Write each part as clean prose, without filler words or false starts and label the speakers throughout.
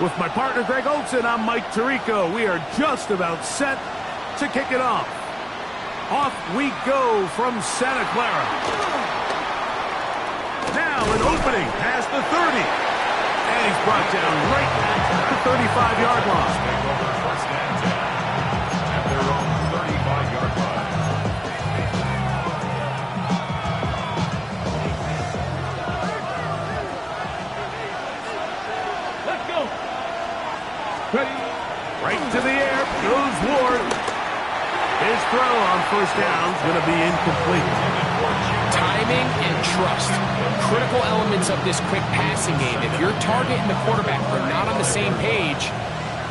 Speaker 1: With my partner Greg Olson, I'm Mike Tirico. We are just about set to kick it off. Off we go from Santa Clara. Now an opening past the 30. And he's brought down right at the 35-yard line.
Speaker 2: First and 10 at their own 35-yard line.
Speaker 1: Let's go. Ready. Right to the air goes Ward. His throw on first down is going to be incomplete.
Speaker 3: Timing and trust, critical elements of this quick passing game. If your target and the quarterback are not on the same page,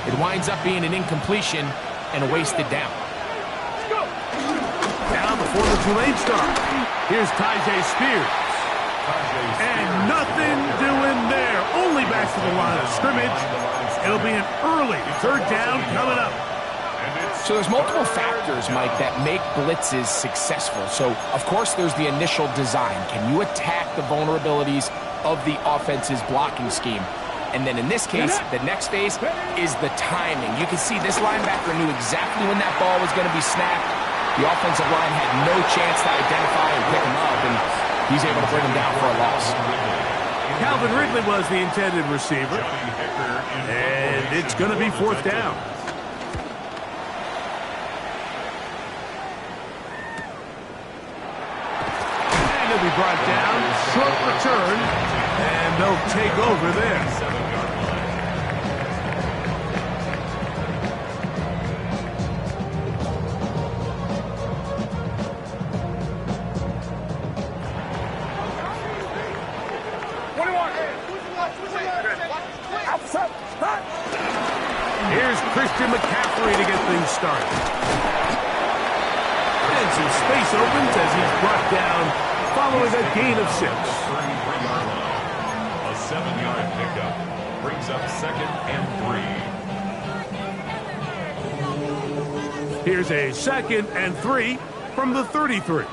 Speaker 3: it winds up being an incompletion and a wasted down.
Speaker 1: Now before the Tulane start, here's Tyjae Spears. And nothing doing there. Only back to the line of scrimmage. It'll be an early third down coming up.
Speaker 3: So there's multiple factors, Mike, that make blitzes successful. So, of course, there's the initial design. Can you attack the vulnerabilities of the offense's blocking scheme? And then in this case, the next phase is the timing. You can see this linebacker knew exactly when that ball was going to be snapped. The offensive line had no chance to identify and pick him up, and he's able to bring him down for a loss.
Speaker 1: Calvin Ridley was the intended receiver. And it's going to be fourth down. Be brought down, short return, and they'll take over there. Here's Christian McCaffrey to get things started. And some space opens as he's brought down following a gain of 6.
Speaker 2: A 7-yard pickup brings up second and 3.
Speaker 1: Here's a second and 3 from the 33.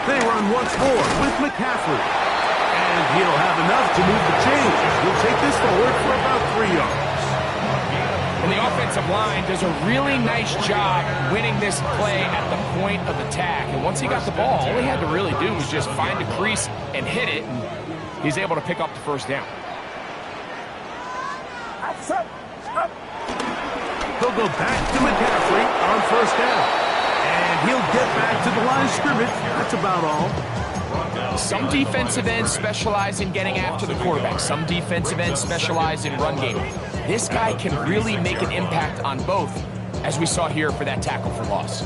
Speaker 1: They run once more with McCaffrey. And he'll have enough to move the chains. He'll take this forward for about 3 yards.
Speaker 3: And the offensive line does a really nice job winning this play at the point of attack. And once he got the ball, all he had to really do was just find a crease and hit it. And he's able to pick up the first down.
Speaker 1: He'll go back to McCaffrey on first down. And he'll get back to the line of scrimmage. That's about all.
Speaker 3: Some defensive ends specialize in getting after the quarterback. Some defensive ends specialize in run game. This guy can really make an impact on both, as we saw here for that tackle for loss.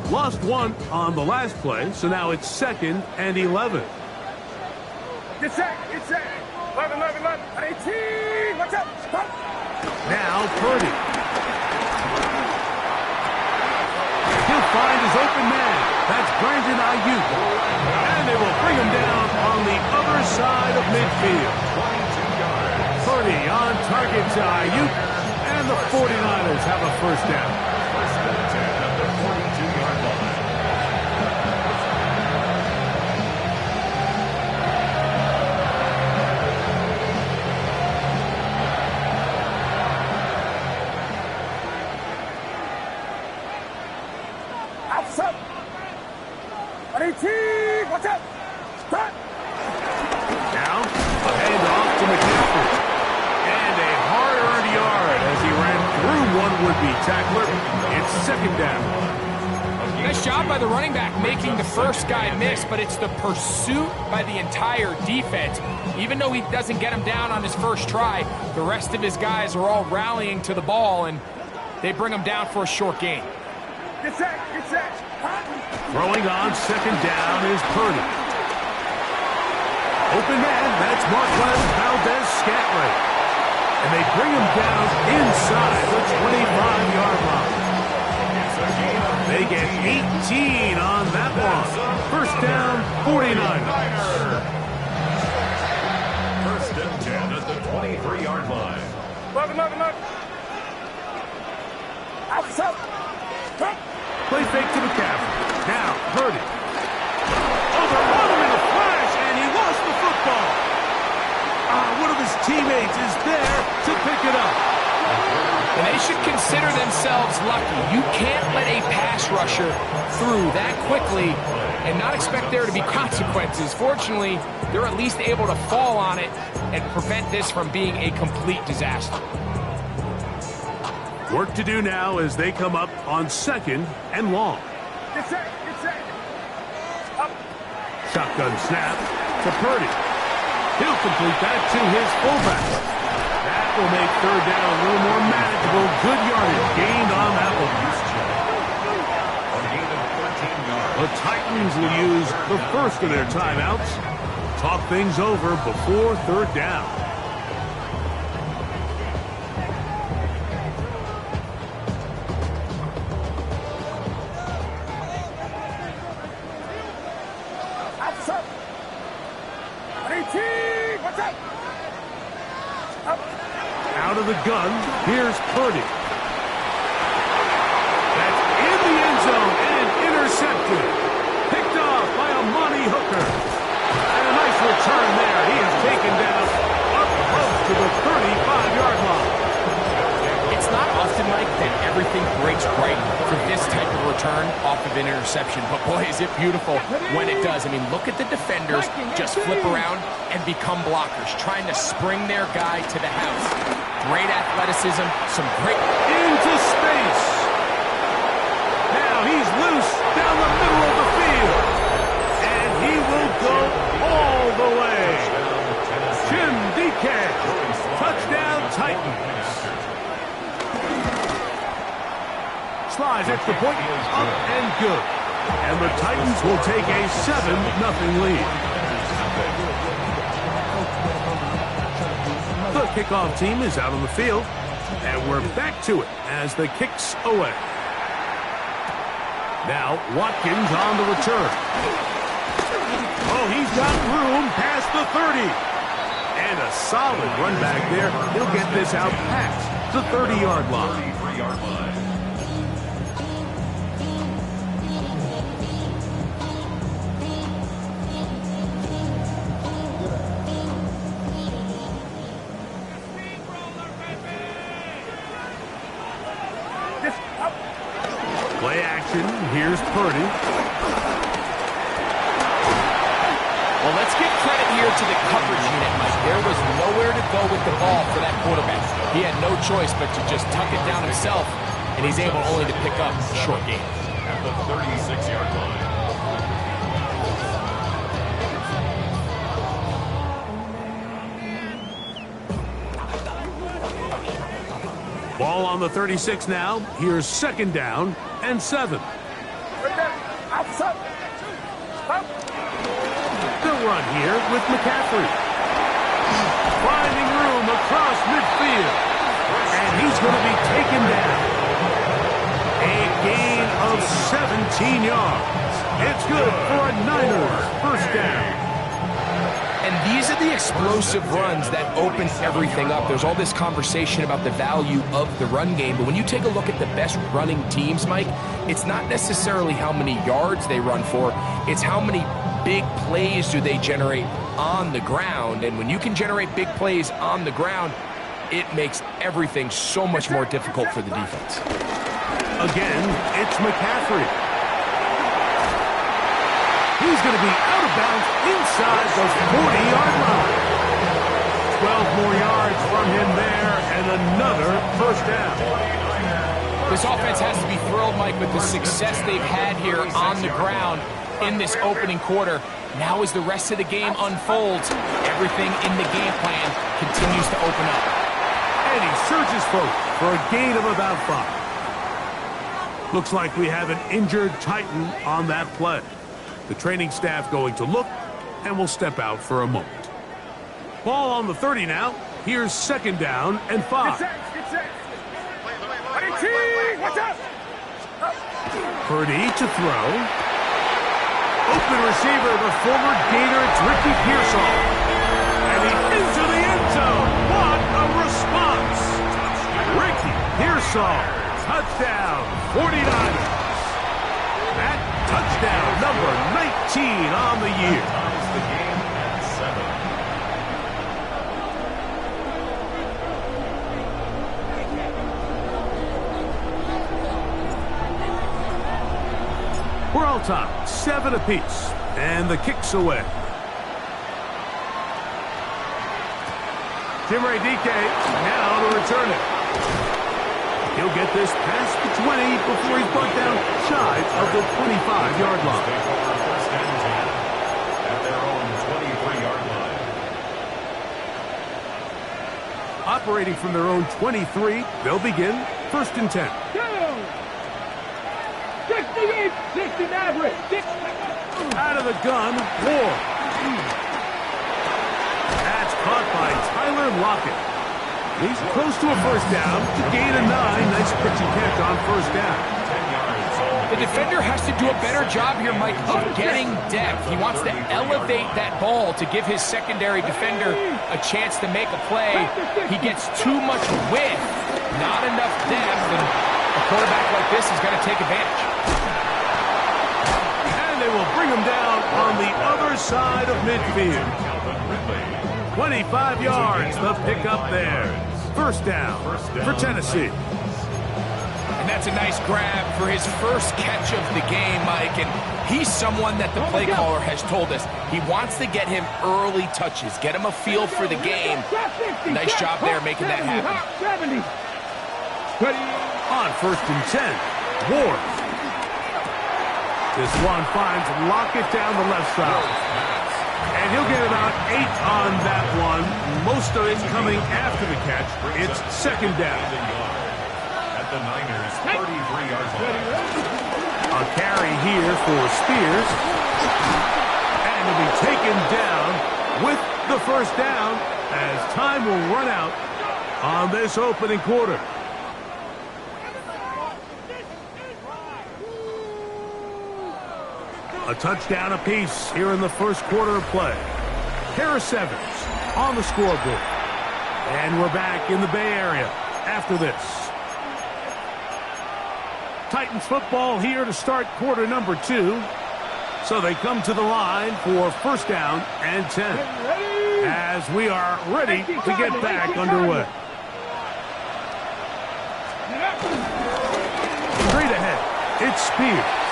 Speaker 1: Lost one on the last play, so now it's second and 11.
Speaker 4: Get set, 11, 18, watch out, stop.
Speaker 1: Now Purdy. He'll find his open man. That's Brandon Ayuk. And they will bring him down on the other side of midfield. Purdy on target to Ayuk. And the 49ers have a first down.
Speaker 2: First and 10 at the 42-yard line.
Speaker 4: Watch out! Stop!
Speaker 1: Now, a handoff to McCaffrey. And a hard-earned yard as he ran through one would-be tackler. It's second down.
Speaker 3: Nice job by the running back making the first guy miss, but it's the pursuit by the entire defense. Even though he doesn't get him down on his first try, the rest of his guys are all rallying to the ball, and they bring him down for a short gain.
Speaker 4: Get set!
Speaker 1: Throwing on second down is Purdy. Open man, that's Marquez Valdez-Scantling. And they bring him down inside the 25-yard line. They get 18 on that one. First down, 49ers.
Speaker 2: First and 10 at the 23-yard line.
Speaker 4: Outside.
Speaker 3: themselves lucky. You can't let a pass rusher through that quickly and not expect there to be consequences. Fortunately, they're at least able to fall on it and prevent this from being a complete disaster.
Speaker 1: Work to do now as they come up on 2nd and long.
Speaker 4: Get set. Up.
Speaker 1: Shotgun snap to Purdy. He'll complete that to his fullback. That will make 3rd down a little more manageable. Good yardage gained on that one.
Speaker 2: A gain of 13 yards.
Speaker 1: The Titans will use the first of their timeouts. Talk things over before 3rd down.
Speaker 4: Outside. 18. Watch out. Up.
Speaker 1: Out of the gun, here's Purdy. That's in the end zone and intercepted. Picked off by Amani Hooker. And a nice return there. He is taken down up close to the 35-yard line.
Speaker 3: It's not often, Mike, that everything breaks right for this type of return off of an interception. But boy, is it beautiful when it does. I mean, look at the defenders just flip around and become blockers, trying to spring their guy to the house. Great athleticism, some great...
Speaker 1: Into space. Now he's loose down the middle of the field. And he will go all the way. Jim DK. Touchdown Titans. Slides at the point, up and good. And the Titans will take a 7-0 lead. The kickoff team is out on the field, and we're back to it as the kick's away. Now Watkins on the return. Oh, he's got room past the 30. And a solid run back there. He'll get this out past the 30-yard line.
Speaker 2: 33-yard line.
Speaker 1: Play action. Here's Purdy.
Speaker 3: Well, let's give credit here to the coverage unit, Mike. There was nowhere to go with the ball for that quarterback. He had no choice but to just tuck it down himself, and he's able only to pick up short gain.
Speaker 2: At the 36-yard line.
Speaker 1: Ball on the 36 now. Here's 2nd down and 7.
Speaker 4: Outside. Up.
Speaker 1: They'll run here with McCaffrey. Finding room across midfield. And he's going to be taken down. A gain of 17 yards. It's good for a Niners first down.
Speaker 3: And these are the explosive runs that open everything up. There's all this conversation about the value of the run game, but when you take a look at the best running teams, Mike, it's not necessarily how many yards they run for, it's how many big plays do they generate on the ground. And when you can generate big plays on the ground, it makes everything so much more difficult for the defense.
Speaker 1: Again, it's McCaffrey. He's going to be out of bounds inside the 40-yard line. 12 more yards from him there, and another first down.
Speaker 3: This offense has to be thrilled, Mike, with the success they've had here on the ground in this opening quarter. Now as the rest of the game unfolds, everything in the game plan continues to open up.
Speaker 1: And he surges forward for a gain of about 5. Looks like we have an injured Titan on that play. The training staff going to look, and will step out for a moment. Ball on the 30 now. Here's 2nd down and 5.
Speaker 4: Get set. 18. Watch out.
Speaker 1: Purdy to throw. Open receiver, the former Gator, it's Ricky Pearsall. And he's into the end zone. What a response. Ricky Pearsall, touchdown, 49ers. That touchdown, number 19 on the year.
Speaker 2: Ties the game at 7.
Speaker 1: tie, 7 apiece, and the kick's away. Chimere Dike now to return it. He'll get this past the 20 before he's brought down shy of the 25-yard line.
Speaker 2: Take over first and 10 at their own 23-yard line.
Speaker 1: Operating from their own 23, they'll begin first and 10.
Speaker 4: 68, 60 average.
Speaker 1: Out of the gun, Ward. That's caught by Tyler Lockett. He's close to a first down to gain a 9. Nice pitch and catch on first down.
Speaker 2: 10 yards on
Speaker 3: The defender has to do a better job here, Mike, of getting depth. He wants to elevate that ball to give his secondary defender a chance to make a play. He gets too much width, not enough depth, and a quarterback like this is going to take advantage.
Speaker 1: And they will bring him down on the other side of midfield. 25 yards, the pickup there. First down for Tennessee.
Speaker 3: And that's a nice grab for his first catch of the game, Mike. And he's someone that the play caller has told us he wants to get him early touches, get him a feel for the game. Nice job there making that happen.
Speaker 4: 70.
Speaker 1: On first and 10, Ward. This one finds Lockett down the left side. And he'll get about 8 on that one. Most of it coming after the catch. It's second down.
Speaker 2: at the Niners' 33-yard line.
Speaker 1: A carry here for Spears. And he'll be taken down with the first down as time will run out on this opening quarter. A touchdown apiece here in the first quarter of play. Harris Evans on the scoreboard. And we're back in the Bay Area after this. Titans football here to start quarter number 2. So they come to the line for first down and 10. As we are ready to get back underway. Straight ahead, it's Spears.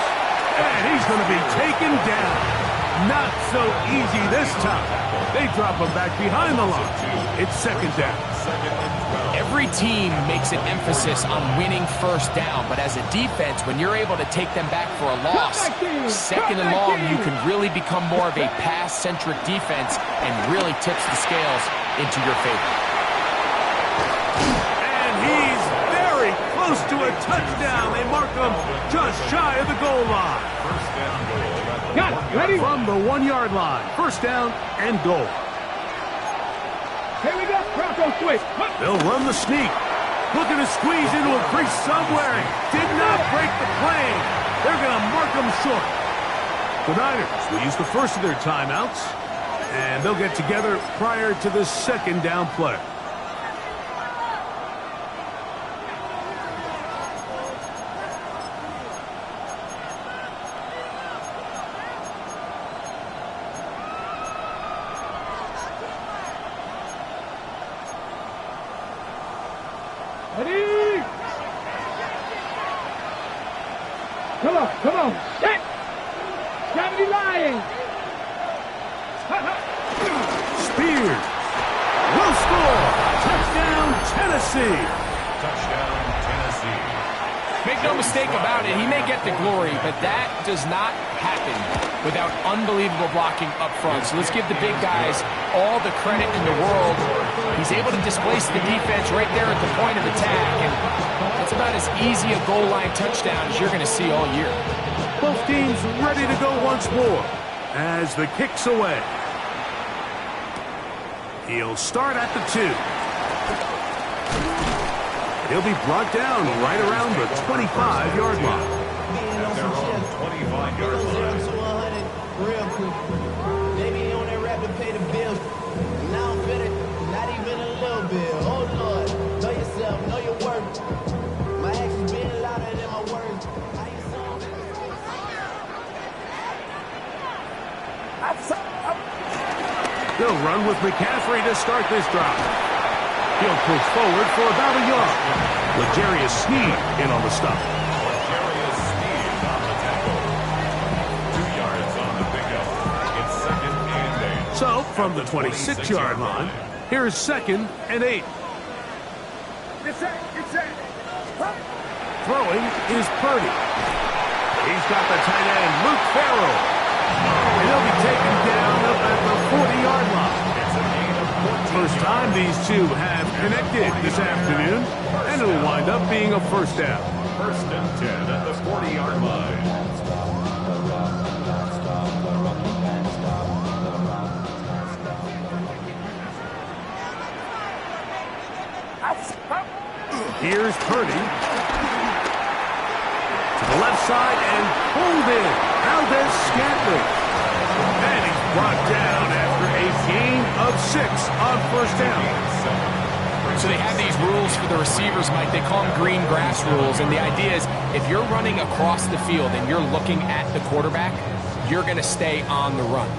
Speaker 1: And he's going to be taken down. Not so easy this time. They drop him back behind the line. It's second down.
Speaker 3: Every team makes an emphasis on winning first down, but as a defense, when you're able to take them back for a loss, second and long, you can really become more of a pass-centric defense and really tips the scales into your favor.
Speaker 1: And he's very close to a touchdown. They mark him just shy of the goal line.
Speaker 2: First down goal.
Speaker 1: Ready? From the 1-yard line. First down and goal.
Speaker 4: Here we go. Bronco switch.
Speaker 1: They'll run the sneak. Looking to squeeze into a crease somewhere. Did not break the plane. They're going to mark them short. The Niners will use the first of their timeouts, and they'll get together prior to the second down play.
Speaker 4: Ready? Come on. Set. 70 lying.
Speaker 1: Spears will score. Touchdown, Tennessee.
Speaker 2: Touchdown, Tennessee.
Speaker 3: Make no mistake about it, he may get the glory, but that does not happen without unbelievable blocking up front. So let's give the big guys all the credit in the world. He's able to displace the defense right there at the point of attack, and that's about as easy a goal line touchdown as you're going to see all year.
Speaker 1: Both teams ready to go once more as the kick's away. He'll start at the 2. He'll be brought down right around the 25-yard line.
Speaker 2: At their own 25-yard line.
Speaker 5: Real quick. They be on that rap to pay the bills. Now I'm finished, not even a little bit. Oh Lord, know yourself, know your worth. My actions being louder than my words. How you sound?
Speaker 1: They'll run with McCaffrey to start this drive. He'll push forward for about a yard. L'Jarius Sneed in on the stop.
Speaker 2: L'Jarius Sneed on the tackle.
Speaker 1: from the 26-yard line. Here's 2nd and 8.
Speaker 4: Get set.
Speaker 1: Throwing is Purdy. He's got the tight end, Luke Farrell. And he'll be taken down up at the 40-yard line. First time these two have connected this afternoon, and it'll wind up being a first down.
Speaker 2: 1st and 10 at the 40-yard line.
Speaker 1: Here's Purdy. To the left side and pulled in. Valdez-Scantling. And he's brought down after a gain of 6 on first down.
Speaker 3: So they have these rules for the receivers, Mike. They call them green grass rules. And the idea is if you're running across the field and you're looking at the quarterback, you're going to stay on the run.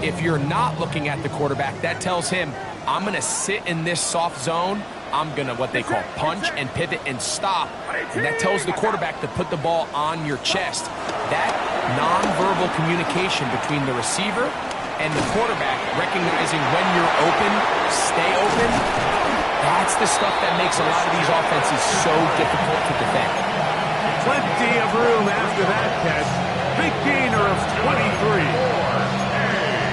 Speaker 3: If you're not looking at the quarterback, that tells him, I'm going to sit in this soft zone. I'm going to what they call punch and pivot and stop. And that tells the quarterback to put the ball on your chest. That nonverbal communication between the receiver and the quarterback, recognizing when you're open, stay open, that's the stuff that makes a lot of these offenses so difficult to defend.
Speaker 1: Plenty of room after that catch. Big gainer of 23.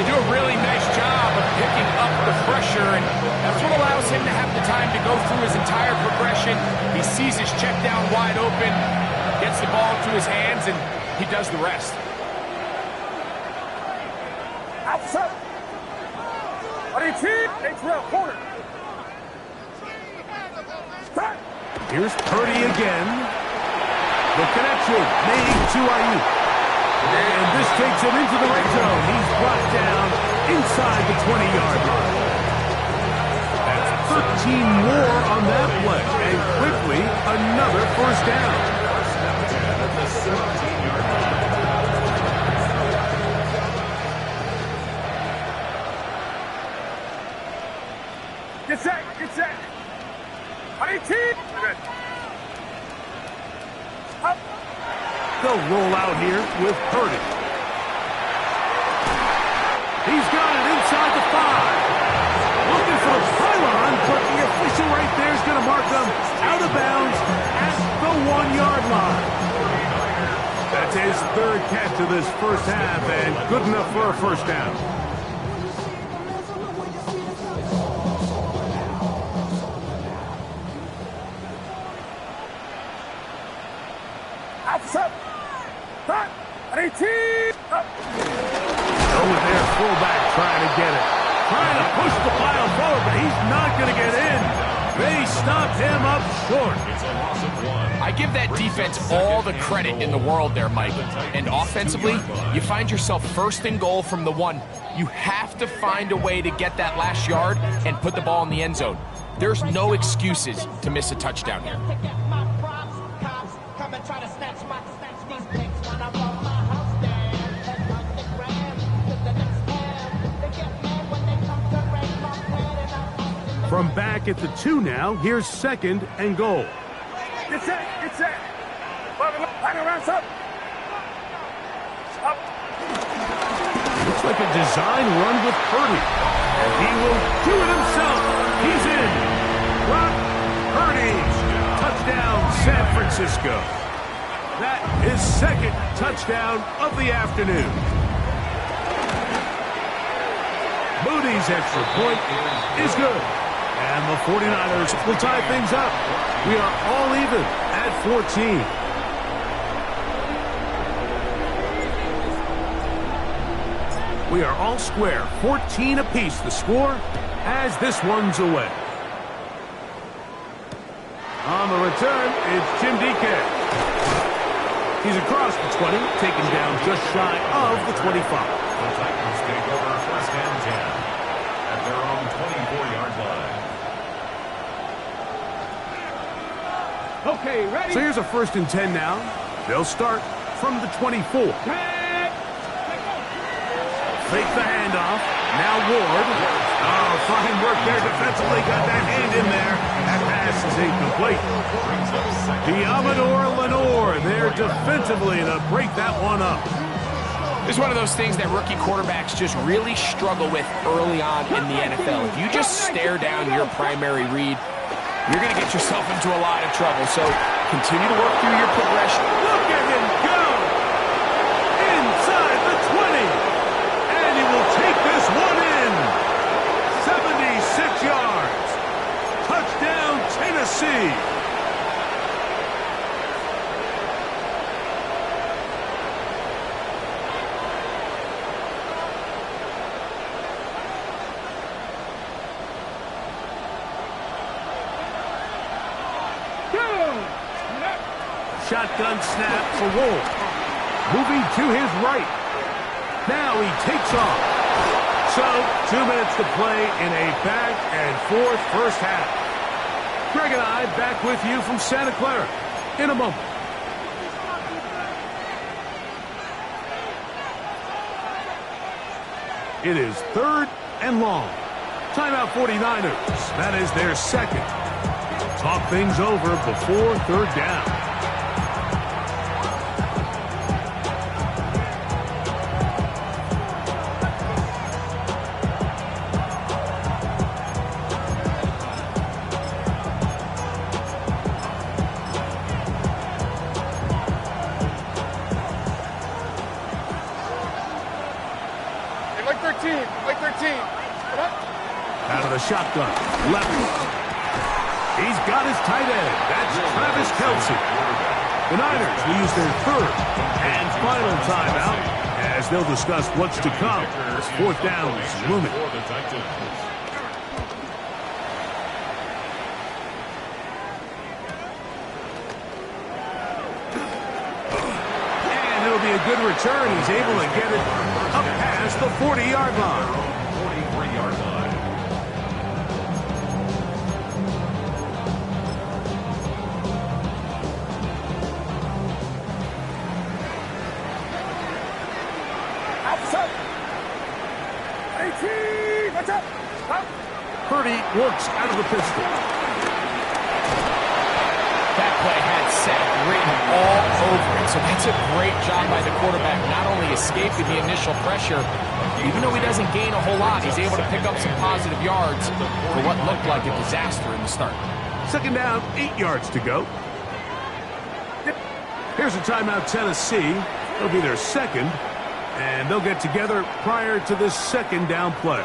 Speaker 3: They do a really nice job of picking up the pressure, and that's what allows him to have the time to go through his entire progression. He sees his check down wide open, gets the ball to his hands, and he does the rest.
Speaker 4: Outside. Corner.
Speaker 1: Here's Purdy again. The connection made to Ayuk. And this takes him into the red zone. He's brought down inside the 20-yard line. That's 13 more on that play. And quickly, another first down.
Speaker 4: Get set. 18. Up.
Speaker 1: They'll roll out here with Purdy. He's got it inside the 5. Looking for the pylon, but the official right there is going to mark them out of bounds at the 1-yard line. That's his 3rd catch of this first half, and good enough for a first down.
Speaker 4: Outside. 18. Up.
Speaker 1: Over there, fullback trying to get it. Trying to push the pile forward, but he's not going to get in. They stopped him up short.
Speaker 2: It's a loss of 1.
Speaker 3: I give that defense all the credit in the world there, Mike. And offensively, you find yourself 1st and goal from the 1. You have to find a way to get that last yard and put the ball in the end zone. There's no excuses to miss a touchdown here.
Speaker 1: From back at the 2 now, here's 2nd and goal.
Speaker 4: Get set. Line around, up.
Speaker 1: Looks like a design run with Purdy. And he will do it himself. He's in. Brock Purdy. Touchdown, San Francisco. That is 2nd touchdown of the afternoon. Moody's extra point is good. And the 49ers will tie things up. We are all even at 14. We are all square, 14 apiece. The score as this one's away. On the return, it's Jim DK. He's across the 20, taken down just shy of the 25.
Speaker 2: The Titans take over 1st and 10 at their own 24-yard line.
Speaker 4: Okay, ready?
Speaker 1: So here's a 1st and 10 now. They'll start from the 24. Fake the handoff. Now Ward. Oh, fine work there defensively. Got that hand in there. That pass is incomplete. Diamador Lenore there defensively to break that one up.
Speaker 3: This is one of those things that rookie quarterbacks just really struggle with early on in the NFL. If you just stare down your primary read, you're going to get yourself into a lot of trouble. So continue to work through your progression.
Speaker 1: Look at him go! Inside the 20. And he will take this one in. 76 yards. Touchdown, Tennessee. Shotgun snap for Wolf. Moving to his right. Now he takes off. So, 2 minutes to play in a back-and-forth first half. Greg and I back with you from Santa Clara in a moment. It is 3rd and long. Timeout 49ers. That is their second. Talk things over before 3rd down. Out of the shotgun. Left. He's got his tight end. That's Travis Kelce. The Niners will use their 3rd and final timeout as they'll discuss what's to come. 4th down is looming. And it'll be a good return. He's able to get it up past the 40-yard line.
Speaker 2: 43-yard line.
Speaker 1: Purdy works out of the pistol.
Speaker 3: That play had Seth written all over it, so that's a great job by the quarterback, not only escaping the initial pressure, even though he doesn't gain a whole lot, he's able to pick up some positive yards for what looked like a disaster in the start.
Speaker 1: 2nd down, 8 yards to go. Here's a timeout, Tennessee. It'll be their 2nd, and they'll get together prior to this 2nd down play.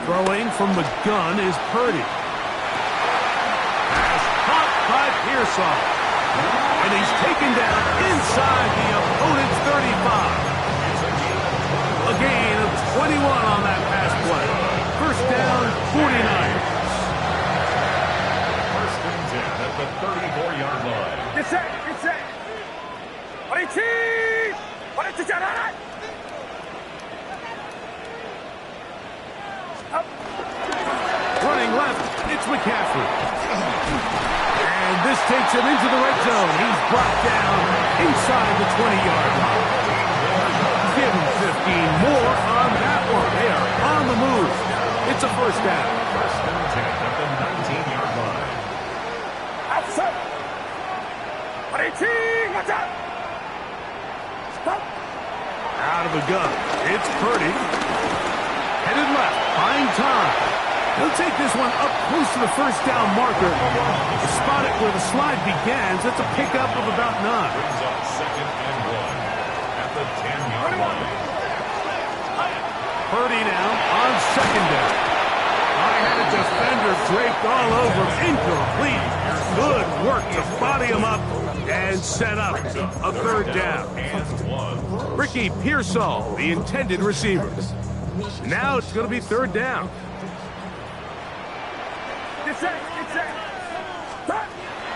Speaker 1: Throwing from the gun is Purdy. Pass caught by Pearsall. And he's taken down inside the opponent's 35. A gain of 21 on that pass play. 1st down, 49ers.
Speaker 2: 1st and 10 at the 34-yard line.
Speaker 4: Get set, get set.
Speaker 1: Running left, it's McCaffrey. And this takes him into the red zone. He's brought down inside the 20-yard line. Give him 15 more on that one. They are on the move. It's a 1st down.
Speaker 2: 1st and 10 at the 19-yard line.
Speaker 1: Out of the gun, it's Purdy. Headed left, buying time. He'll take this one up close to the 1st down marker. Spot it where the slide begins. That's a pickup of about 9.
Speaker 2: Brings up 2nd and 1 at the 10-yard line.
Speaker 1: Purdy now on 2nd down. I had a defender draped all over him. Incomplete. Good work to body him up and set up a 3rd down.
Speaker 2: And 1.
Speaker 1: Ricky Pearsall, the intended receiver. Now it's going to be 3rd down.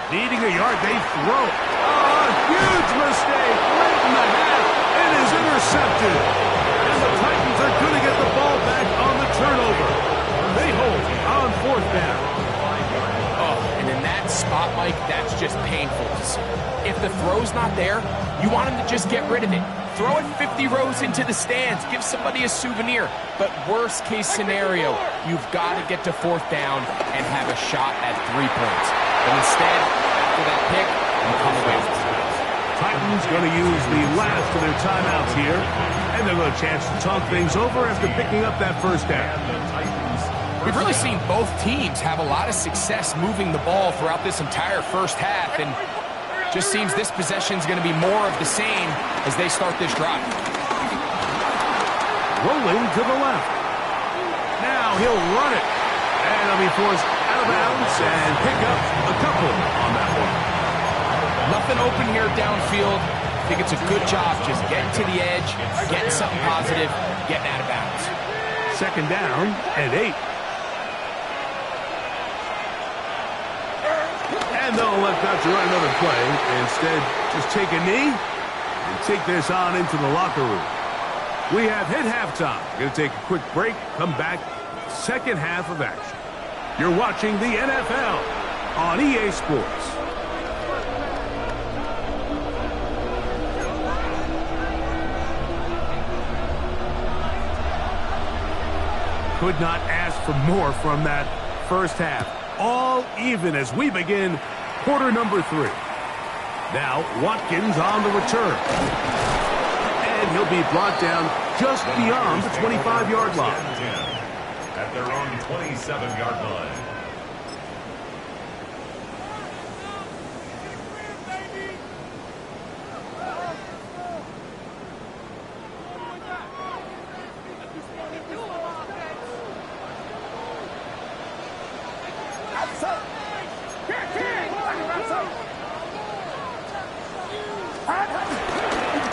Speaker 1: Needing a yard, they throw. Oh, huge mistake. Late in the half. It is intercepted. And the Titans are going to get the ball back on the turnover. They hold on 4th down.
Speaker 3: Oh, and in that spot, Mike, there, you want him to just get rid of it. Throw it 50 rows into the stands. Give somebody a souvenir. But worst case scenario, you've got to get to fourth down and have a shot at 3 points. But instead, after that pick, you come away with it.
Speaker 1: Titans going to use the last of their timeouts here, and they'll have a chance to talk things over after picking up that first down.
Speaker 3: We've really seen both teams have a lot of success moving the ball throughout this entire first half, and just seems this possession is going to be more of the same as they start this drive.
Speaker 1: Rolling to the left. Now he'll run it, and he'll be forced out of bounds and pick up a couple on that one.
Speaker 3: Nothing open here downfield. I think it's a good job just getting to the edge, getting something positive, getting out of bounds.
Speaker 1: Second down and 8. And they'll let Dutcher run another play. Instead, just take a knee and take this on into the locker room. We have hit halftime. Going to take a quick break, come back, second half of action. You're watching the NFL on EA Sports. Could not ask for more from that first half. All even as we begin quarter number 3. Now Watkins on the return. And he'll be brought down just beyond the 25-yard line.
Speaker 2: At their own 27-yard line.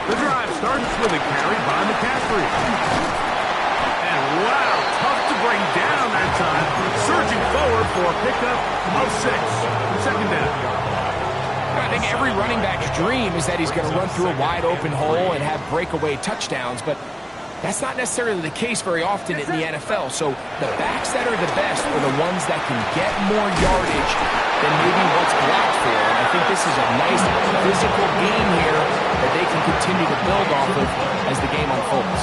Speaker 1: The drive starts with a carry by McCaffrey. And wow, tough to bring down that time. Surging forward for a pickup of 6. Second down.
Speaker 3: I think every running back's dream is that he's going to run through a wide open hole and have breakaway touchdowns, but that's not necessarily the case very often in the NFL. So the backs that are the best are the ones that can get more yardage than maybe what's blocked for. And I think this is a nice physical game here that they can continue to build off of as the game unfolds.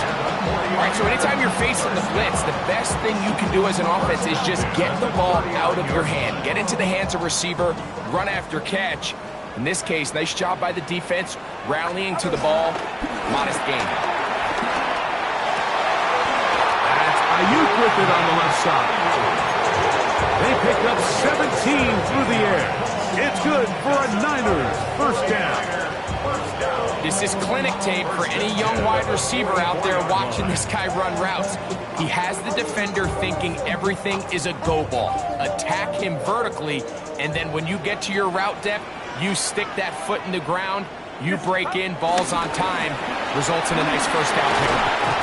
Speaker 3: All right, so anytime you're facing the blitz, the best thing you can do as an offense is just get the ball out of your hand. Get into the hands of receiver, run after catch. In this case, nice job by the defense, rallying to the ball. Modest gain.
Speaker 1: Ayuk with it on the left side. They pick up 17 through the air. It's good for a Niners first down.
Speaker 3: This is clinic tape for any young wide receiver out there watching this guy run routes. He has the defender thinking everything is a go ball. Attack him vertically, and then when you get to your route depth, you stick that foot in the ground, you break in, balls on time, results in a nice first down pickup.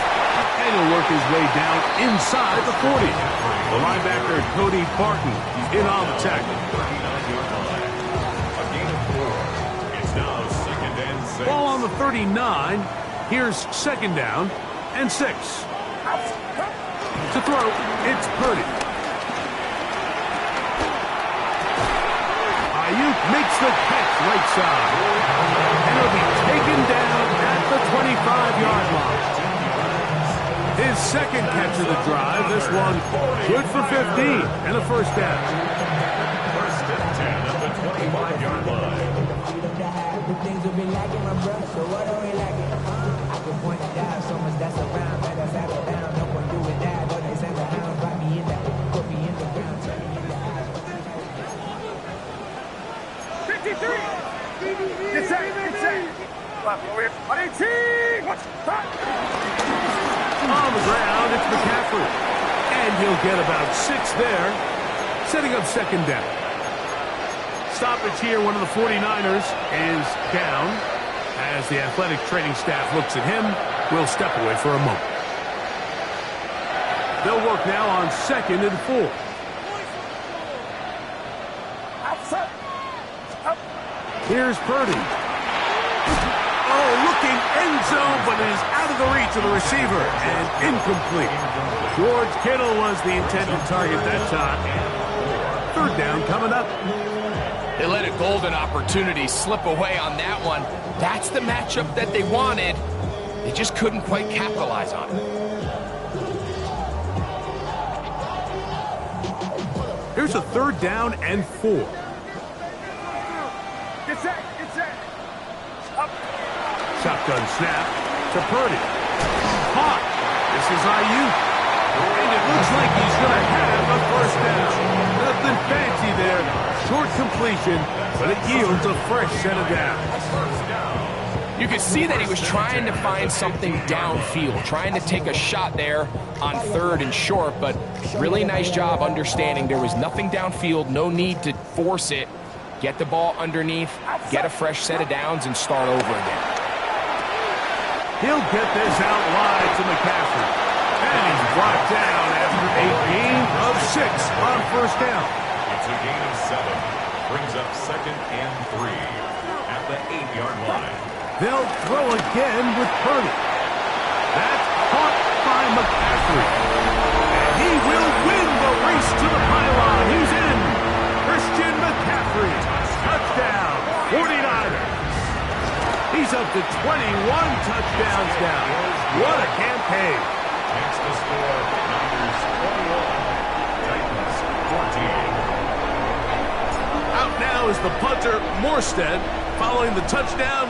Speaker 1: And he'll work his way down inside the 40. The linebacker, Cody Barton, in on the tackle.
Speaker 2: It's now 2nd and 6.
Speaker 1: Ball on the 39. Here's second down and 6. To throw, it's Purdy. Ayuk makes the catch right side. And he'll be taken down at the 25-yard line. His second catch of the drive. This one good for 15 and a first down.
Speaker 2: First and 10 at the 25-yard line.
Speaker 6: Things will be lacking, my brother, so what are we lacking? I can point it out, so much that's around, let us have it down, no one do it now, though they send the hounds, bite me in the, put me in the ground, turn me in the eyes.
Speaker 4: 53! Get set, get set! Left, over here. 118! What's that?
Speaker 1: On the ground, it's McCaffrey. And he'll get about 6 there, setting up second down. Stoppage here, one of the 49ers is down. As the athletic training staff looks at him, we'll step away for a moment. They'll work now on 2nd and 4. Here's Purdy. Oh, looking end zone, but it is out of the reach of the receiver and incomplete. George Kittle was the intended target that time. Third down coming up.
Speaker 3: They let a golden opportunity slip away on that one. That's the matchup that they wanted. They just couldn't quite capitalize on it.
Speaker 1: Here's a 3rd down and 4.
Speaker 4: Get set. Up.
Speaker 1: Shotgun snap to Purdy. Caught. This is Ayuk. And it looks like he's going to have a 1st down. Nothing fancy there. Short completion, but it yields a fresh set of downs.
Speaker 3: You could see that he was trying to find something downfield, trying to take a shot there on 3rd and short, but really nice job understanding there was nothing downfield, no need to force it. Get the ball underneath, get a fresh set of downs, and start over again.
Speaker 1: He'll get this out wide to McCaffrey. And he's brought down after a gain of 6 on 1st down.
Speaker 2: It's a gain of 7. Brings up 2nd and 3 at the 8-yard line.
Speaker 1: They'll throw again with Purdy. That's caught by McCaffrey. And he will win the race to the pylon. He's in. Christian McCaffrey. Touchdown. 49ers. He's up to 21 touchdowns now. What a campaign.
Speaker 2: Makes the score Niners 21. Titans 14.
Speaker 1: Out now is the punter, Morstead. Following the touchdown,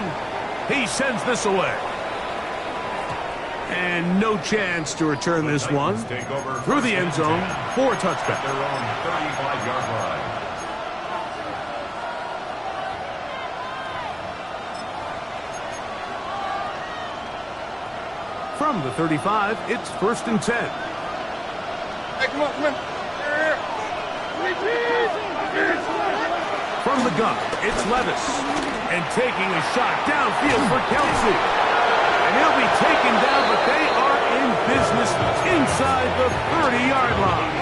Speaker 1: he sends this away. And no chance to return this one. Through the end zone for a touchback.
Speaker 2: Their own 35-yard line.
Speaker 1: From the 35, it's 1st and 10.
Speaker 4: Hey, come on.
Speaker 1: From the gun, it's Levis. And taking a shot downfield for Kelsey. And he'll be taken down, but they are in business inside the 30-yard line.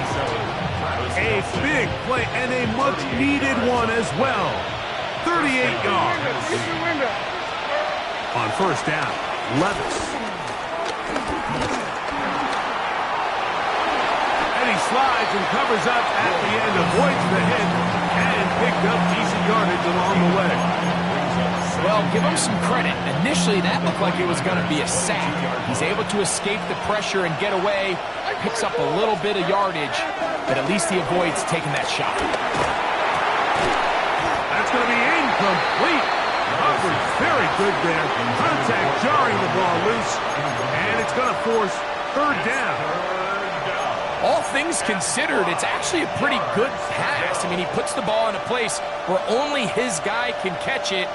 Speaker 1: A big play and a much-needed one as well. 38 yards. On 1st down, Levis. And he slides and covers up at the end, avoids the hit, and picked up decent yardage along the way.
Speaker 3: Well, give him some credit. Initially, that looked like it was going to be a sack. He's able to escape the pressure and get away, picks up a little bit of yardage, but at least he avoids taking that shot.
Speaker 1: That's going to be incomplete. Coverage very good there. Contact jarring the ball loose, and it's going to force 3rd down.
Speaker 3: All things considered, it's actually a pretty good pass. I mean, he puts the ball in a place where only his guy can catch it,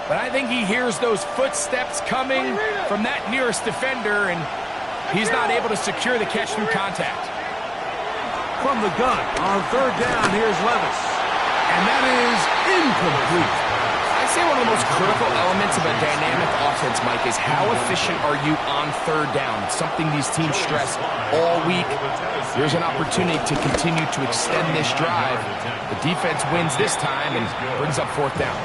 Speaker 3: but I think he hears those footsteps coming from that nearest defender, and he's not able to secure the catch through contact.
Speaker 1: From the gun, on 3rd down, here's Levis. And that is incomplete.
Speaker 3: I'd say one of the most critical elements of a dynamic offense, Mike, is how efficient are you on 3rd down? It's something these teams stress all week. There's an opportunity to continue to extend this drive. The defense wins this time and brings up 4th down.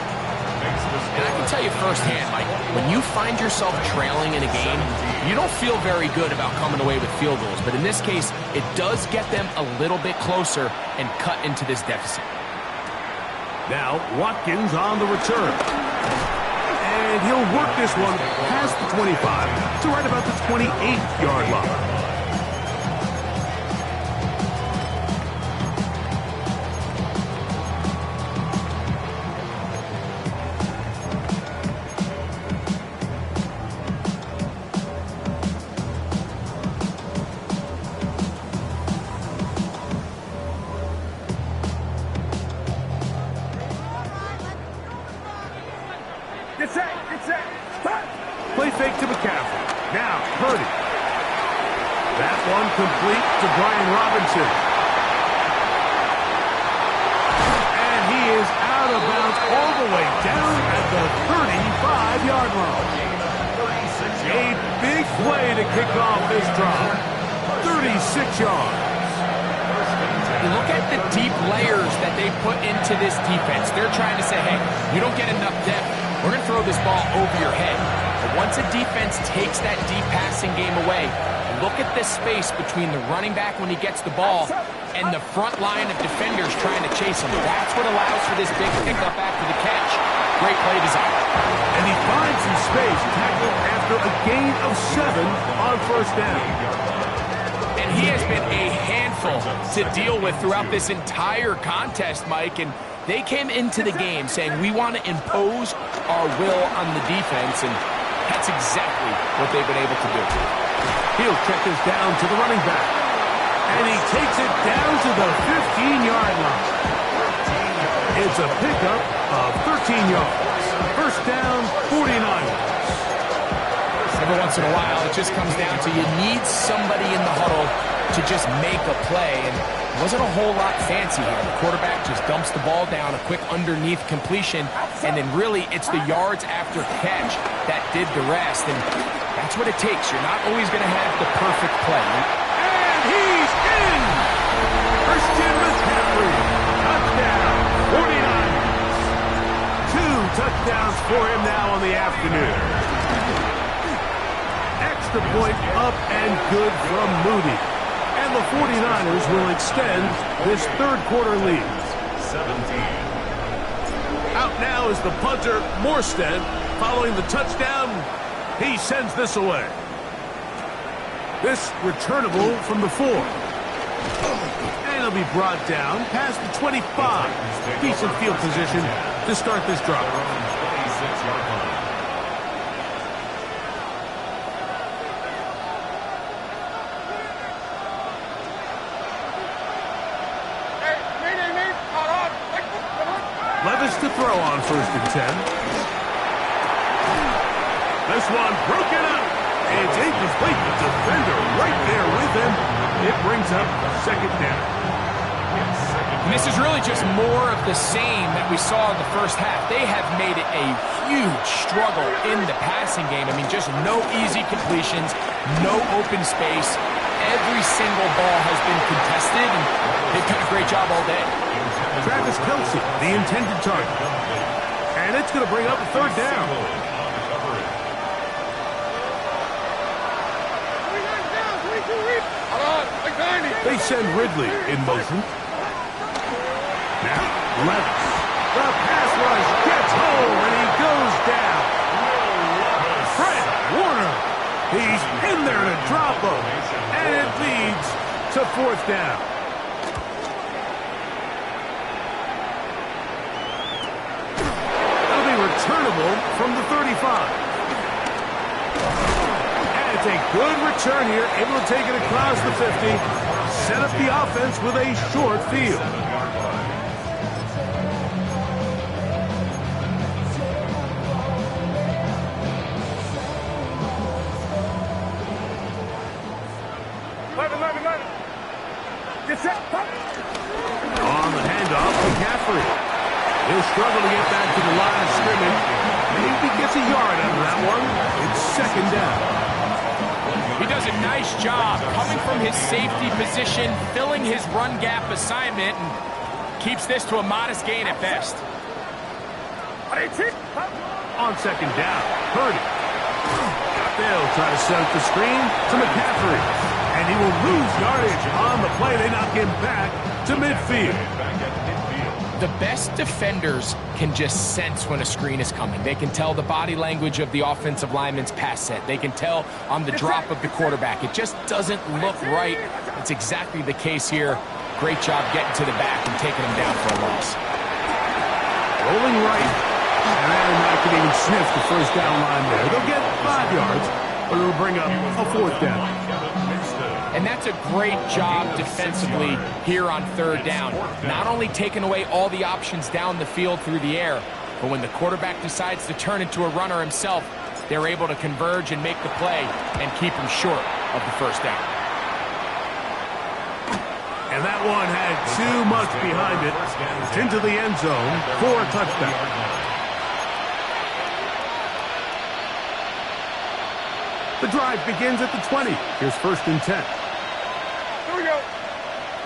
Speaker 3: And I can tell you firsthand, Mike, when you find yourself trailing in a game, you don't feel very good about coming away with field goals. But in this case, it does get them a little bit closer and cut into this deficit.
Speaker 1: Now, Watkins on the return. And he'll work this one past the 25 to right about the 28-yard line. Play fake to McCaffrey. Now, Purdy. That one complete to Brian Robinson. And he is out of bounds all the way down at the 35-yard line. A big play to kick off this drive. 36 yards.
Speaker 3: You look at the deep layers that they put into this defense. They're trying to say, hey, you don't get enough depth. We're going to throw this ball over your head. But once a defense takes that deep passing game away, Look at the space between the running back when he gets the ball and the front line of defenders trying to chase him. That's what allows for this big pickup after the catch. Great play design.
Speaker 1: And he finds some space, tackled after a gain of 7 on first down.
Speaker 3: And he has been a handful to deal with throughout this entire contest, Mike. And they came into the game saying, we want to impose our will on the defense. And that's exactly what they've been able to do.
Speaker 1: He'll check this down to the running back. And he takes it down to the 15-yard line. It's a pickup of 13 yards. First down, 49ers.
Speaker 3: Every once in a while, it just comes down to you need somebody in the huddle to just make a play. And it wasn't a whole lot fancy here. The quarterback just dumps the ball down, a quick underneath completion, and then really it's the yards after catch that did the rest. And that's what it takes. You're not always going to have the perfect play.
Speaker 1: And he's in! Christian McCaffrey, touchdown, 49ers. 2 touchdowns for him now on the afternoon. Extra point up and good from Moody. And the 49ers will extend this third quarter lead.
Speaker 2: 17.
Speaker 1: Out now is the punter, Morstead. Following the touchdown, he sends this away. This returnable from the 4. And it'll be brought down past the 25. Decent field position to start this drive.
Speaker 2: 26-yard line.
Speaker 1: Levis to throw on first and 10. This one broken up. It's incomplete. The defender right there with him. It brings up second down.
Speaker 3: And this is really just more of the same that we saw in the first half. They have made it a huge struggle in the passing game. I mean, just no easy completions, no open space. Every single ball has been contested, and they've done a great job all day.
Speaker 1: Travis Kelce, the intended target. And it's going to bring up a third down. They send Ridley in motion. Now, Levis. The pass rush gets home, and he goes down. Fred Warner. He's in there to drop him. And it leads to fourth down. Returnable from the 35. And it's a good return here, able to take it across the 50, set up the offense with a short field.
Speaker 4: Get set.
Speaker 1: On the handoff, McCaffrey. He'll struggle to get back to the line of scrimmage. Maybe gets a yard out of that one. It's second down.
Speaker 3: He does a nice job coming from his safety position, filling his run gap assignment, and keeps this to a modest gain at best.
Speaker 1: On second down, Purdy. They'll try to set up the screen to McCaffrey. And he will lose yardage on the play. They knock him back to midfield.
Speaker 3: The best defenders can just sense when a screen is coming. They can tell the body language of the offensive lineman's pass set. They can tell on the drop of the quarterback. It just doesn't look right. It's exactly the case here. Great job getting to the back and taking him down for a loss.
Speaker 1: Rolling right. And that can even sniff the first down line there. They'll get 5 yards, but it'll bring up a fourth down.
Speaker 3: And that's a great job defensively here on third down. Not only taking away all the options down the field through the air, but when the quarterback decides to turn into a runner himself, they're able to converge and make the play and keep him short of the first down.
Speaker 1: And that one had too much behind it. It's into the end zone for a touchdown. The drive begins at the 20. Here's first and 10.
Speaker 4: Here we go.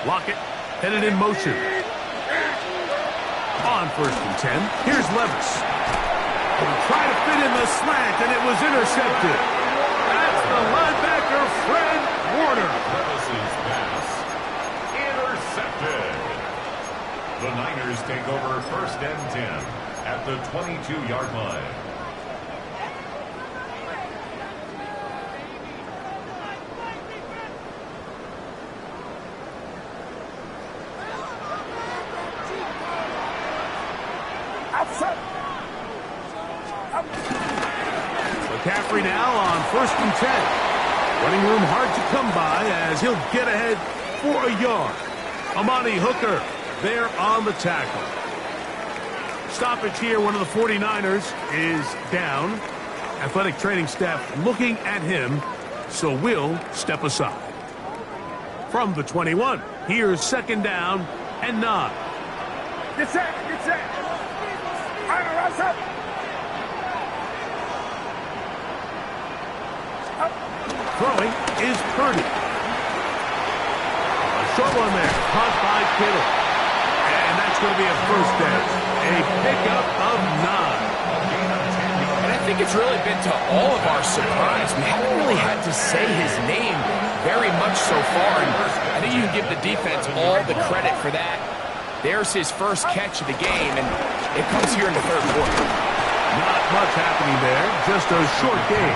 Speaker 1: Lockett headed in motion. On first and 10, here's Levis. Try to fit in the slant, and it was intercepted. That's the linebacker, Fred
Speaker 2: 49ers take over 1st and 10 at the 22-yard line.
Speaker 1: McCaffrey now on 1st and 10. Running room hard to come by as he'll get ahead for a yard. Amani Hooker there on the tackle. Stoppage here, one of the 49ers is down. Athletic training staff looking at him, so will step aside. From the 21, here's 2nd down and 9.
Speaker 4: Get set, get set. Rise up.
Speaker 1: Throwing is Purdy. A short one there, caught by Kittle. And that's going to be a 1st down. A pickup of 9.
Speaker 3: And I think it's really been to all of our surprise. We haven't really had to say his name very much so far. And I think you can give the defense all the credit for that. There's his first catch of the game, and it comes here in the 3rd quarter.
Speaker 1: Not much happening there, just a short game.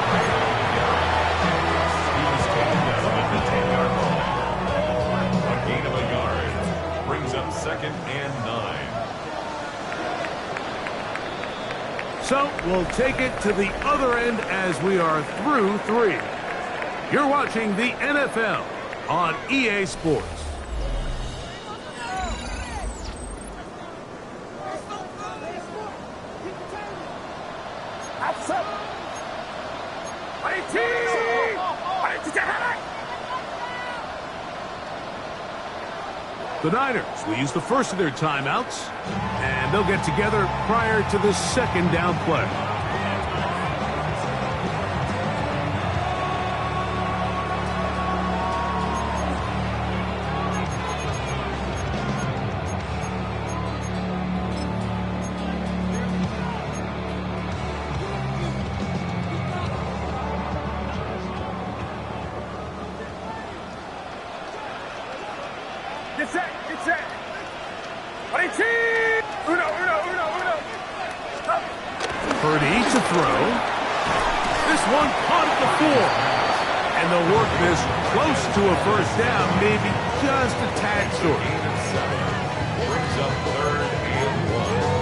Speaker 2: A gain of a yard brings up 2nd and 9.
Speaker 1: So we'll take it to the other end as we are through 3. You're watching the NFL on EA Sports. The Niners will use the first of their timeouts, and they'll get together prior to the 2nd down play.
Speaker 4: Get set, get set. 22. Uno. Stop.
Speaker 1: Purdy to throw. This one caught at the 4. And they'll work this close to a 1st down, maybe just a tad short.
Speaker 2: Gain of 7 brings up 3rd and 1.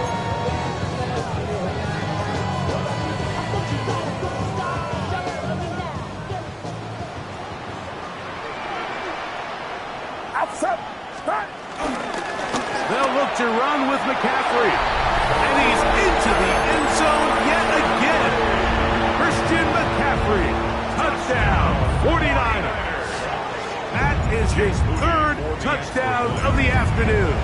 Speaker 1: They'll look to run with McCaffrey. And he's into the end zone yet again. Christian McCaffrey. Touchdown, 49ers. That is his 3rd touchdown of the afternoon.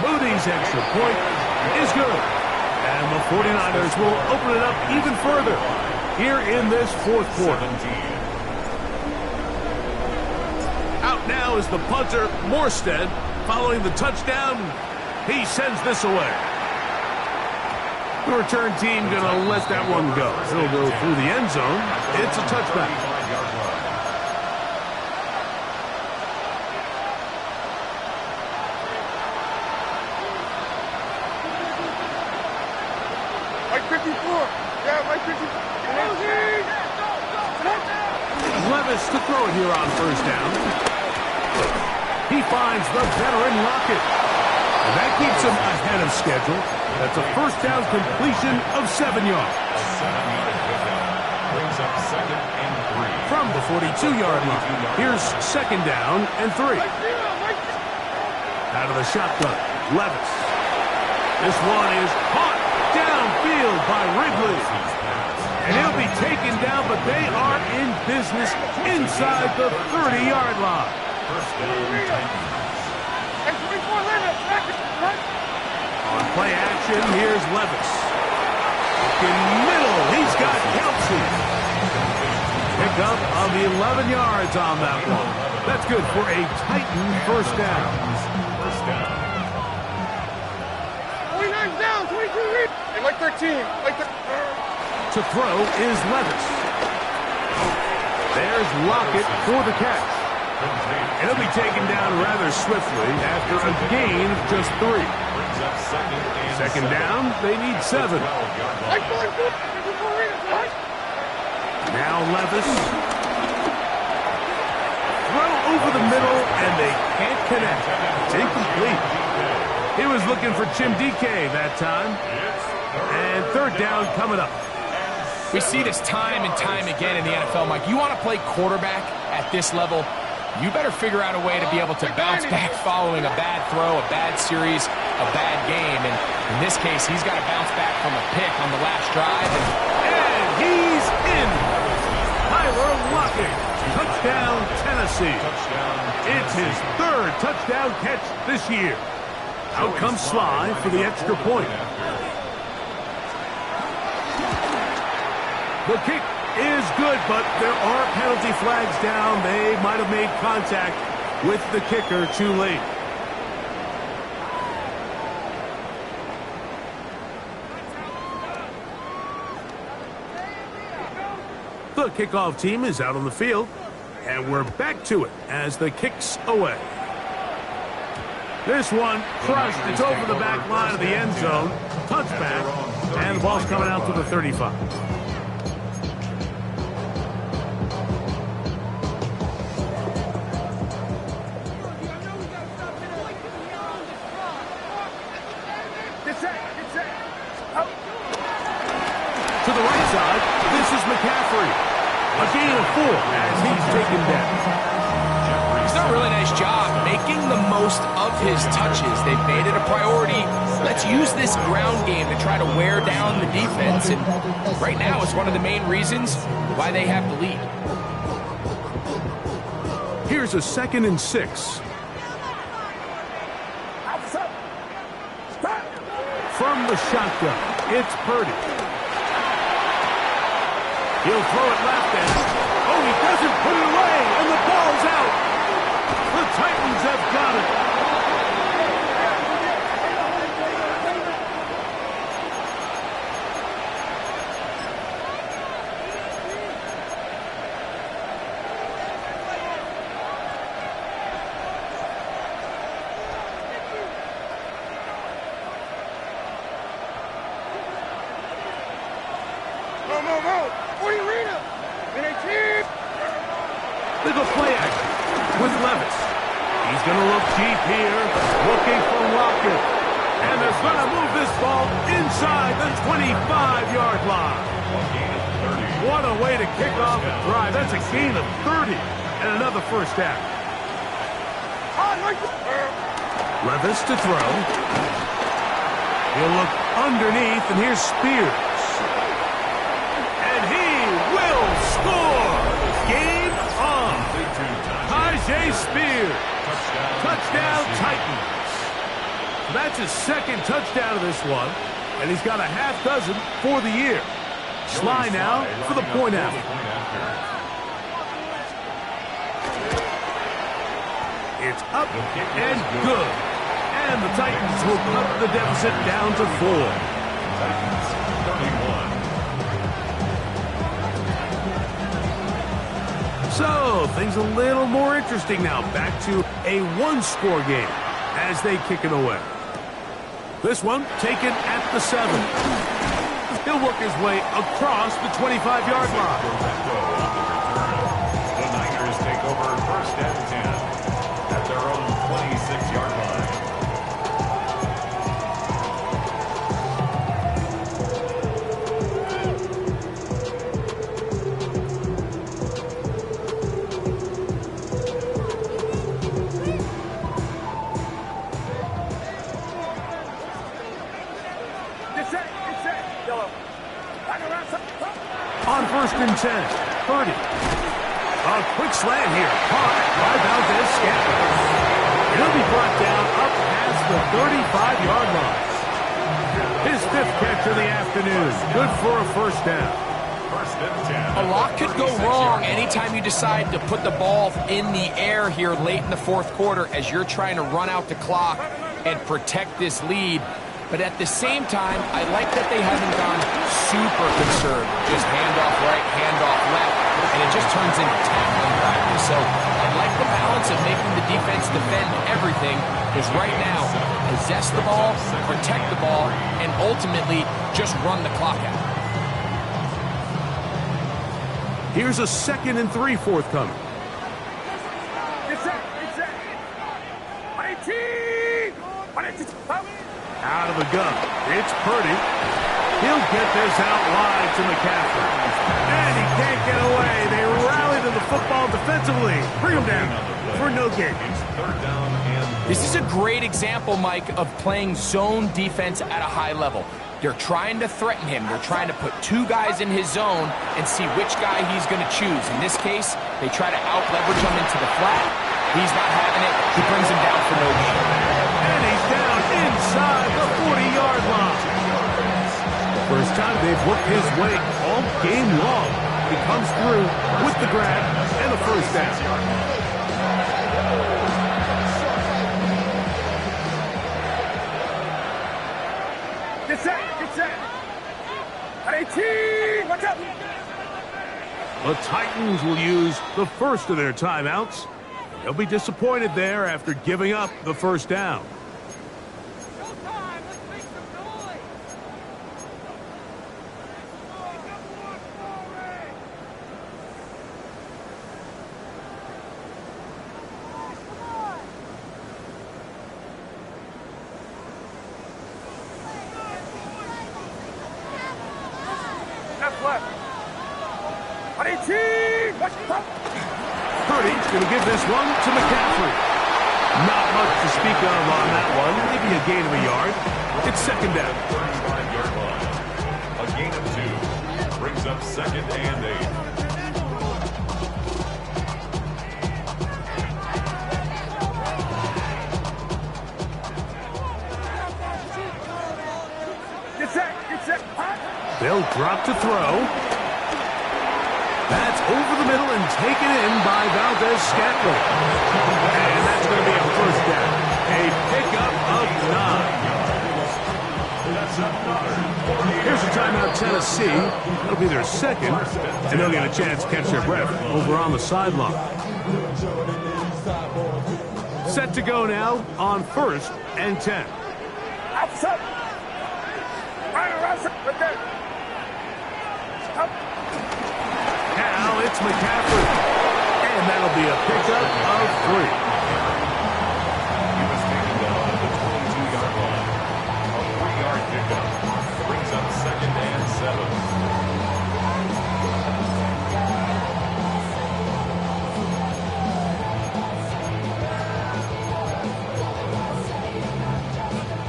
Speaker 1: Moody's extra point is good. And the 49ers will open it up even further here in this 4th quarter.
Speaker 2: 17.
Speaker 1: Out now is the punter, Morstead. Following the touchdown, he sends this away. The return team going to let that one go. He'll go through the end zone. It's a touchback.
Speaker 4: Mike 54. Yeah, Mike 54.
Speaker 1: Levis to throw it here on 1st down. He finds the veteran Lockett. And that keeps him ahead of schedule. That's a 1st down completion of 7 yards.
Speaker 2: A 7-yard pickup brings up 2nd and 3.
Speaker 1: From the 42-yard line, here's 2nd down and 3. Out of the shotgun, Levis. This one is caught downfield by Ridley. And he'll be taken down, but they are in business inside the 30-yard line.
Speaker 2: 1st down, Titans.
Speaker 1: On play action, here's Levis. In middle, he's got Kelsey. Pick up on the 11 yards on that one. That's good for a Titan 1st down.
Speaker 2: 1st down.
Speaker 4: 29 down, 22 and like 13.
Speaker 1: To throw is Levis. There's Lockett for the catch. And he'll be taken down rather swiftly after a gain of just 3.
Speaker 2: Brings up
Speaker 1: Second down, they need 7. Now Levis. Throw over the middle, and they can't connect. It's incomplete. He was looking for Jim DK that time. And third down coming up.
Speaker 3: We see this time and time again in the NFL, Mike. You want to play quarterback at this level, you better figure out a way to be able to bounce back following a bad throw, a bad series, a bad game. And in this case, he's got to bounce back from a pick on the last drive.
Speaker 1: And he's in. Tyler Lockett. Touchdown, Tennessee. It's his 3rd touchdown catch this year. Out comes Sly for the extra point. The kick is good, but there are penalty flags down. They might have made contact with the kicker too late. The kickoff team is out on the field, and we're back to it as the kick's away. This one crushed. It's over the back line of the end zone. Touchback, and the ball's coming out to the 35. To the right side, this is McCaffrey. A gain of 4 as he's taken down.
Speaker 3: He's done a really nice job making the most of his touches. They've made it a priority. Let's use this ground game to try to wear down the defense. And right now, it's one of the main reasons why they have the lead.
Speaker 1: Here's a 2nd and 6. From the shotgun, it's Purdy. He'll throw it left and, oh, he doesn't put it away, and the ball's out. The Titans have got it. There's a play action with Levis. He's going to look deep here, looking for Lockett. And they're going to move this ball inside the 25-yard line. What a way to kick off the drive. That's a gain of 30 and another first down. Levis to throw. He'll look underneath, and here's Spears. And he will score. Game on. Tyjae Spears. Touchdown Titans. So that's his 2nd touchdown of this one, and he's got a half dozen for the year. Sly now for the point after. It's up and good. And the Titans will cut the deficit down to 4.
Speaker 2: Titans 31.
Speaker 1: So, things a little more interesting now. Back to a 1-score game as they kick it away. This one taken at the 7. He'll work his way across the 25-yard line.
Speaker 2: The Niners take over 1st and 10 at their own 26-yard line.
Speaker 1: On 1st and 10, Purdy. A quick slant here. Caught by Valdez-Scantling. He'll be brought down up past the 35-yard line. His 5th catch of the afternoon. Good for a first down.
Speaker 2: 1st and 10.
Speaker 3: A lot could go wrong anytime you decide to put the ball in the air here late in the 4th quarter as you're trying to run out the clock and protect this lead. But at the same time, I like that they haven't gone super conservative. Just handoff right, handoff left, and it just turns into tackling practice. So I like the balance of making the defense defend everything, because right now, possess the ball, protect the ball, and ultimately just run the clock out.
Speaker 1: Here's a 2nd and 3 forthcoming. Out of the gun. It's Purdy. He'll get this out wide to McCaffrey. And he can't get away. They rally to the football defensively. Bring him down for no gain.
Speaker 3: This is a great example, Mike, of playing zone defense at a high level. They're trying to threaten him. They're trying to put 2 guys in his zone and see which guy he's going to choose. In this case, they try to out-leverage him into the flat. He's not having it. He brings him down for no gain.
Speaker 1: And he's down inside the 40-yard line. First time they've worked his way all game long. He comes through with the grab and the first down.
Speaker 4: Get set, get set. 18, watch out.
Speaker 1: The Titans will use the first of their timeouts. They'll be disappointed there after giving up the first down. Purdy's going to give this one to McCaffrey. Not much to speak of on that one. Maybe a gain of a yard. It's 2nd down.
Speaker 2: 35-yard line. A gain of 2. Brings up 2nd and 8.
Speaker 4: Get set, get set.
Speaker 1: They'll drop to throw. That's over the middle and taken in by Valdez-Scantling. And that's going to be a first down. A pickup of 9. Here's a timeout, Tennessee. That'll be their 2nd, and they'll get a chance to catch their breath over on the sideline. Set to go now on 1st and 10.
Speaker 4: Outside. Right there.
Speaker 1: Now it's McCaffrey. And that'll be a pickup of 3.
Speaker 2: He was taken down at the 22-yard line. A 3-yard pickup. Brings up 2nd and 7.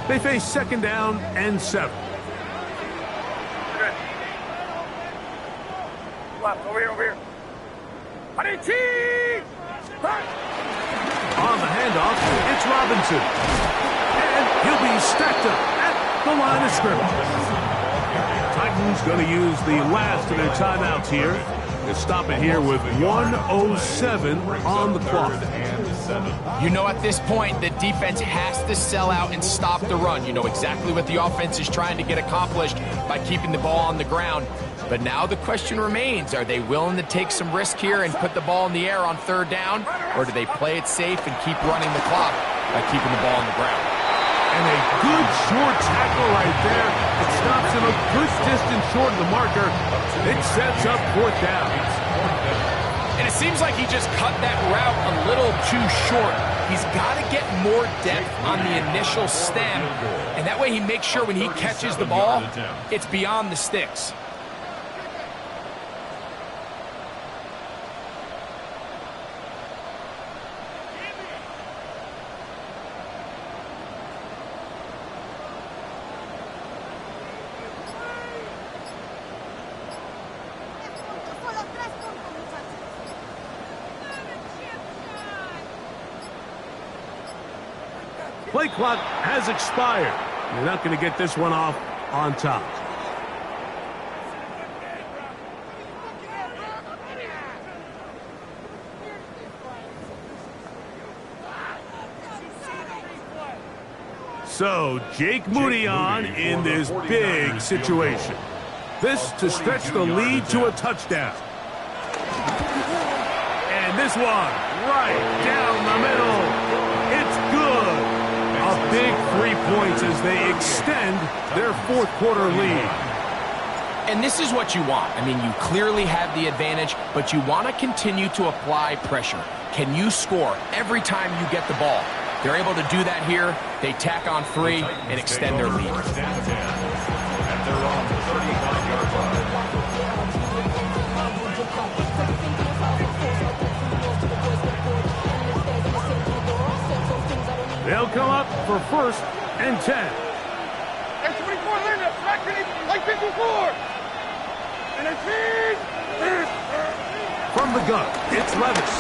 Speaker 1: They face 2nd down and 7.
Speaker 4: Left, over here. 18!
Speaker 1: On the handoff, it's Robinson. And he'll be stacked up at the line of scrimmage. Titans going to use the last of their timeouts here. They stop it here with 1:07 on the clock.
Speaker 3: You know, at this point, the defense has to sell out and stop the run. You know exactly what the offense is trying to get accomplished by keeping the ball on the ground. But now the question remains, are they willing to take some risk here and put the ball in the air on 3rd down? Or do they play it safe and keep running the clock by keeping the ball on the ground?
Speaker 1: And a good short tackle right there. It stops him a good distance short of the marker. It sets up 4th down.
Speaker 3: And it seems like he just cut that route a little too short. He's got to get more depth on the initial stem. And that way he makes sure when he catches the ball, it's beyond the sticks.
Speaker 1: Play clock has expired. You're not going to get this one off on top. So, Jake Moody on in this big situation. This to stretch the lead to a touchdown. And this one right down the middle. It's good. A big 3 points as they extend their fourth quarter lead.
Speaker 3: And this is what you want. I mean, you clearly have the advantage, but you want to continue to apply pressure. Can you score every time you get the ball? They're able to do that here. They tack on 3 and extend their lead.
Speaker 2: First down 10. And they're on the 35-yard line.
Speaker 1: They'll come up for 1st and 10.
Speaker 4: And 24 Linda, like 54. And it's
Speaker 1: From the gun, it's Levis.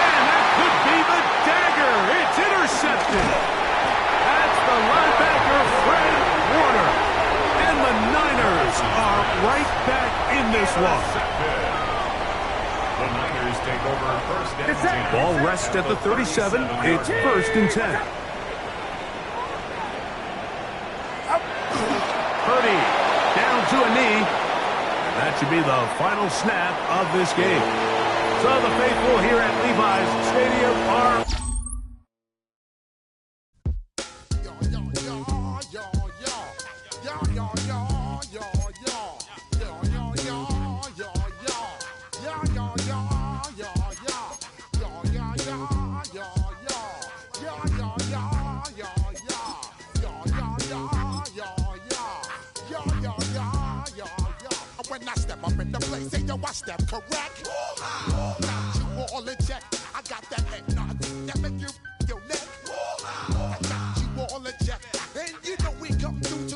Speaker 1: And that could be the dagger. It's intercepted. That's the linebacker, Fred Warner. And the Niners are right back in this one.
Speaker 2: The Niners take over first down.
Speaker 1: Ball rests at the 37. It's 1st and 10. Purdy down to a knee. That should be the final snap of this game. So the faithful here at Levi's Stadium are...
Speaker 7: When I step up in the place, say yo, I step correct. Got you all in check. I got that head nod that make you